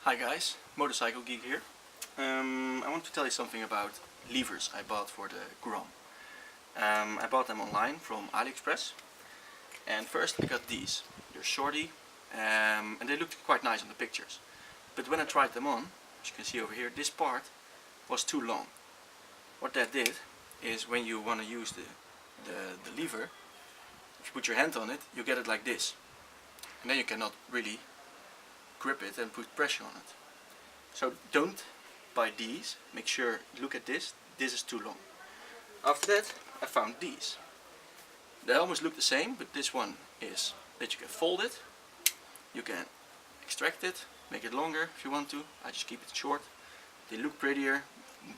Hi guys, Motorcycle Geek here. I want to tell you something about levers I bought for the Grom. I bought them online from AliExpress, and first I got these. They're shorty, and they looked quite nice on the pictures. But when I tried them on, as you can see over here, this part was too long. What that did is when you want to use the lever, if you put your hand on it, you get it like this. And then you cannot really grip it and put pressure on it. So don't buy these. Make sure, look at this, this is too long. After that I found these. They almost look the same, but this one is that you can fold it, you can extract it, make it longer if you want to. I just keep it short. They look prettier,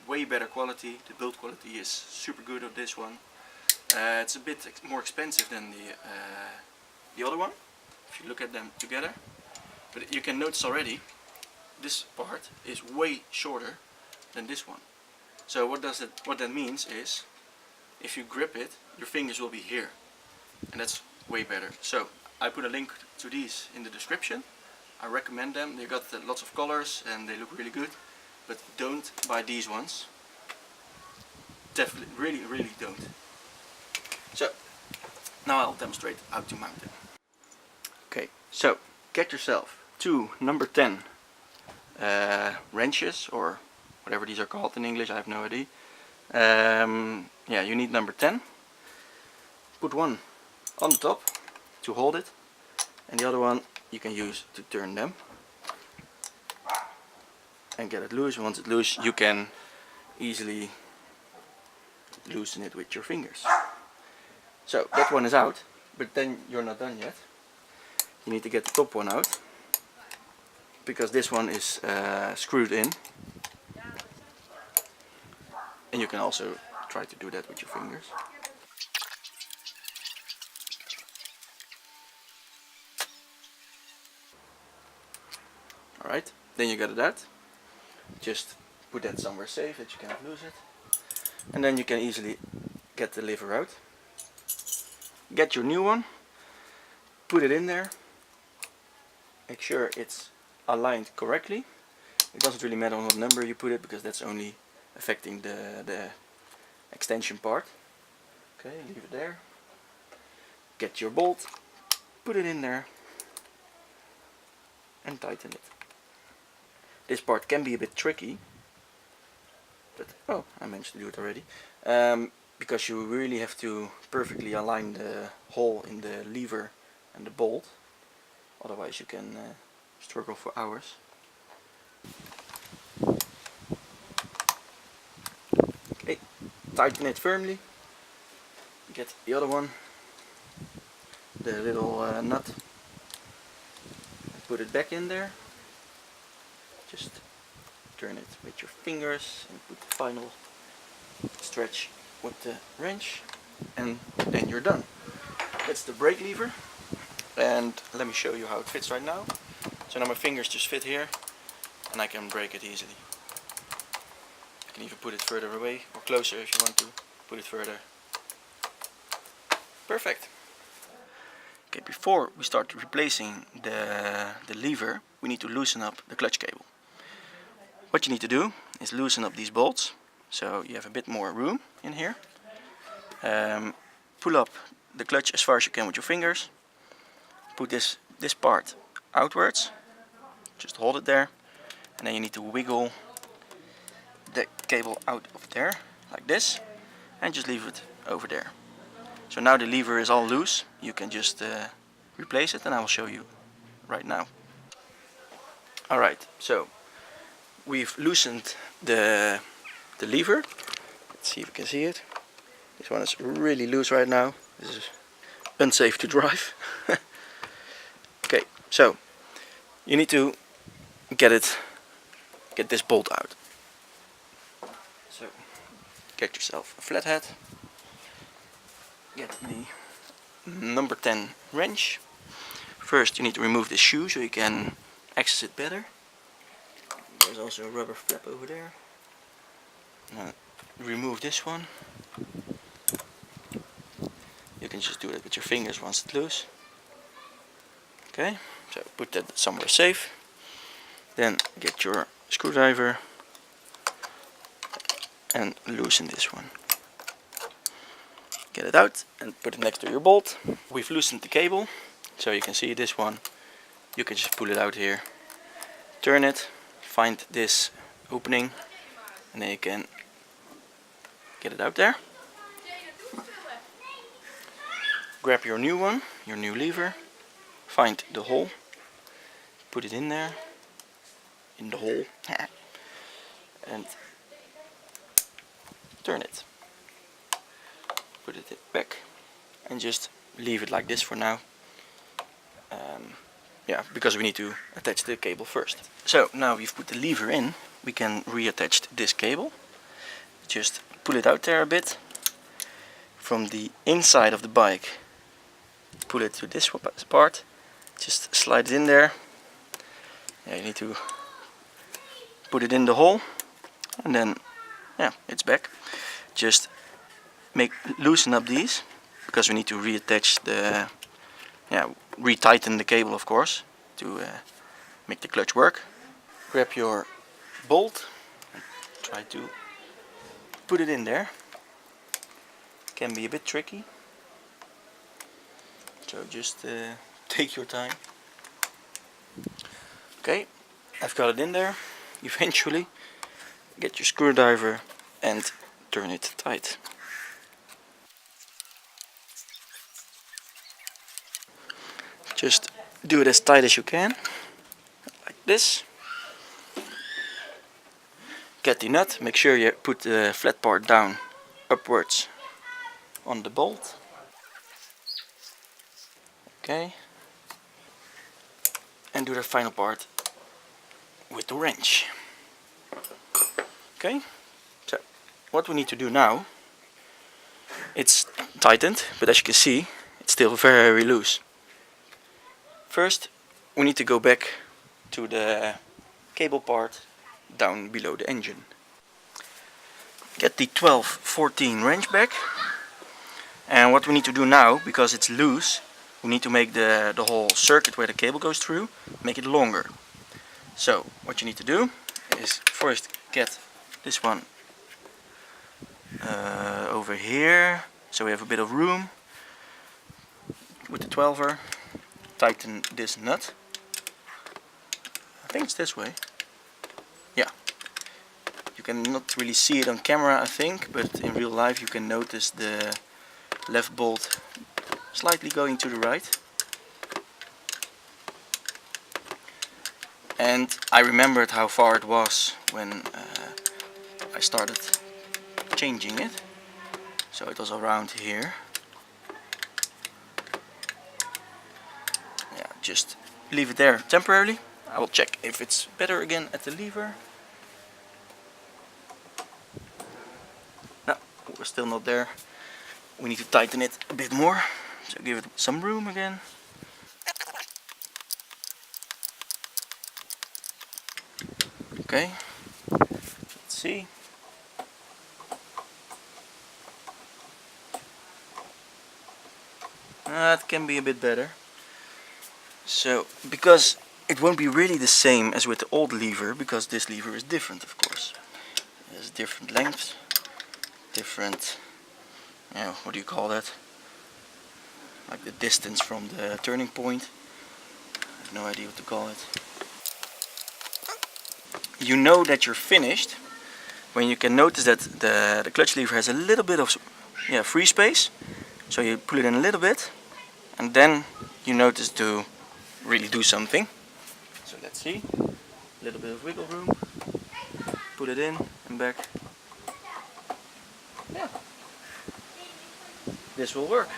way better quality. The build quality is super good of this one. It's a bit more expensive than the other one, if you look at them together. But you can notice already, this part is way shorter than this one. So what that means is, if you grip it, your fingers will be here, and that's way better. So I put a link to these in the description. I recommend them. They got lots of colors and they look really good. But don't buy these ones. Definitely, really don't. So now I'll demonstrate how to mount it. Okay, so get yourself two number 10 wrenches, or whatever these are called in English, I have no idea. Yeah, you need number 10. Put one on the top to hold it, and the other one you can use to turn them and get it loose. Once it's loose, you can easily loosen it with your fingers. So that one is out, but then you're not done yet. You need to get the top one out, because this one is screwed in, and you can also try to do that with your fingers. Alright, then you got it out. Just put that somewhere safe that you cannot lose it, and then you can easily get the lever out. Get your new one, put it in there, make sure it's aligned correctly. It doesn't really matter on what number you put it, because that's only affecting the extension part. Okay, leave it there. Get your bolt, put it in there, and tighten it. This part can be a bit tricky, but oh, I managed to do it already. Because you really have to perfectly align the hole in the lever and the bolt, otherwise you can struggle for hours. Okay, tighten it firmly. Get the other one, the little nut, and put it back in there. Just turn it with your fingers and put the final stretch with the wrench, and then you're done. That's the brake lever, and let me show you how it fits right now. So now my fingers just fit here, and I can brake it easily. I can even put it further away or closer if you want to put it further. Perfect. Okay, before we start replacing the lever, we need to loosen up the clutch cable. What you need to do is loosen up these bolts, so you have a bit more room in here. Pull up the clutch as far as you can with your fingers. Put this part outwards, just hold it there, and then you need to wiggle the cable out of there, like this, and just leave it over there. So now the lever is all loose, you can just replace it, and I will show you right now. Alright, so we've loosened the lever. Let's see if you can see it. This one is really loose right now. This is unsafe to drive. Okay, so you need to get this bolt out. So get yourself a flathead. Get the number 10 wrench. First you need to remove this shoe so you can access it better. There's also a rubber flap over there. Now remove this one. You can just do it with your fingers once it's loose. Okay, so put that somewhere safe. Then get your screwdriver and loosen this one. Get it out and put it next to your bolt. We've loosened the cable, so you can see this one. You can just pull it out here, turn it, find this opening, and then you can get it out there. Grab your new one, your new lever, find the hole, put it in there, in the hole, and turn it. Put it back and just leave it like this for now. Yeah, because we need to attach the cable first. So now we've put the lever in, we can reattach this cable. Just pull it out there a bit from the inside of the bike. Pull it to this part. Just slide it in there. Yeah, you need to put it in the hole, and then yeah, it's back. Just loosen up these, because we need to reattach the, retighten the cable, of course, to make the clutch work. Grab your bolt and try to put it in there. Can be a bit tricky, so just take your time. Okay, I've got it in there. Eventually get your screwdriver and turn it tight. Just do it as tight as you can, like this. Get the nut, make sure you put the flat part down upwards on the bolt. Okay. And do the final part with the wrench. Okay, so what we need to do now, it's tightened, but as you can see, it's still very loose. First, we need to go back to the cable part down below the engine. Get the 12-14 wrench back, and what we need to do now, because it's loose, we need to make the whole circuit where the cable goes through, make it longer. So what you need to do is first get this one over here, so we have a bit of room with the 12er. Tighten this nut. I think it's this way. Yeah. You can not really see it on camera, I think, but in real life you can notice the left bolt slightly going to the right. And I remembered how far it was when I started changing it. So it was around here. Yeah, just leave it there temporarily. I will check if it's better again at the lever. No, we're still not there. We need to tighten it a bit more. So give it some room again. Okay, let's see. That can be a bit better. So, because it won't be really the same as with the old lever, because this lever is different, of course. It has different lengths, different, what do you call that? Like the distance from the turning point. I have no idea what to call it. You know that you're finished when you can notice that the clutch lever has a little bit of free space. So you pull it in a little bit, and then you notice to really do something. So let's see, a little bit of wiggle room, put it in and back. Yeah, this will work.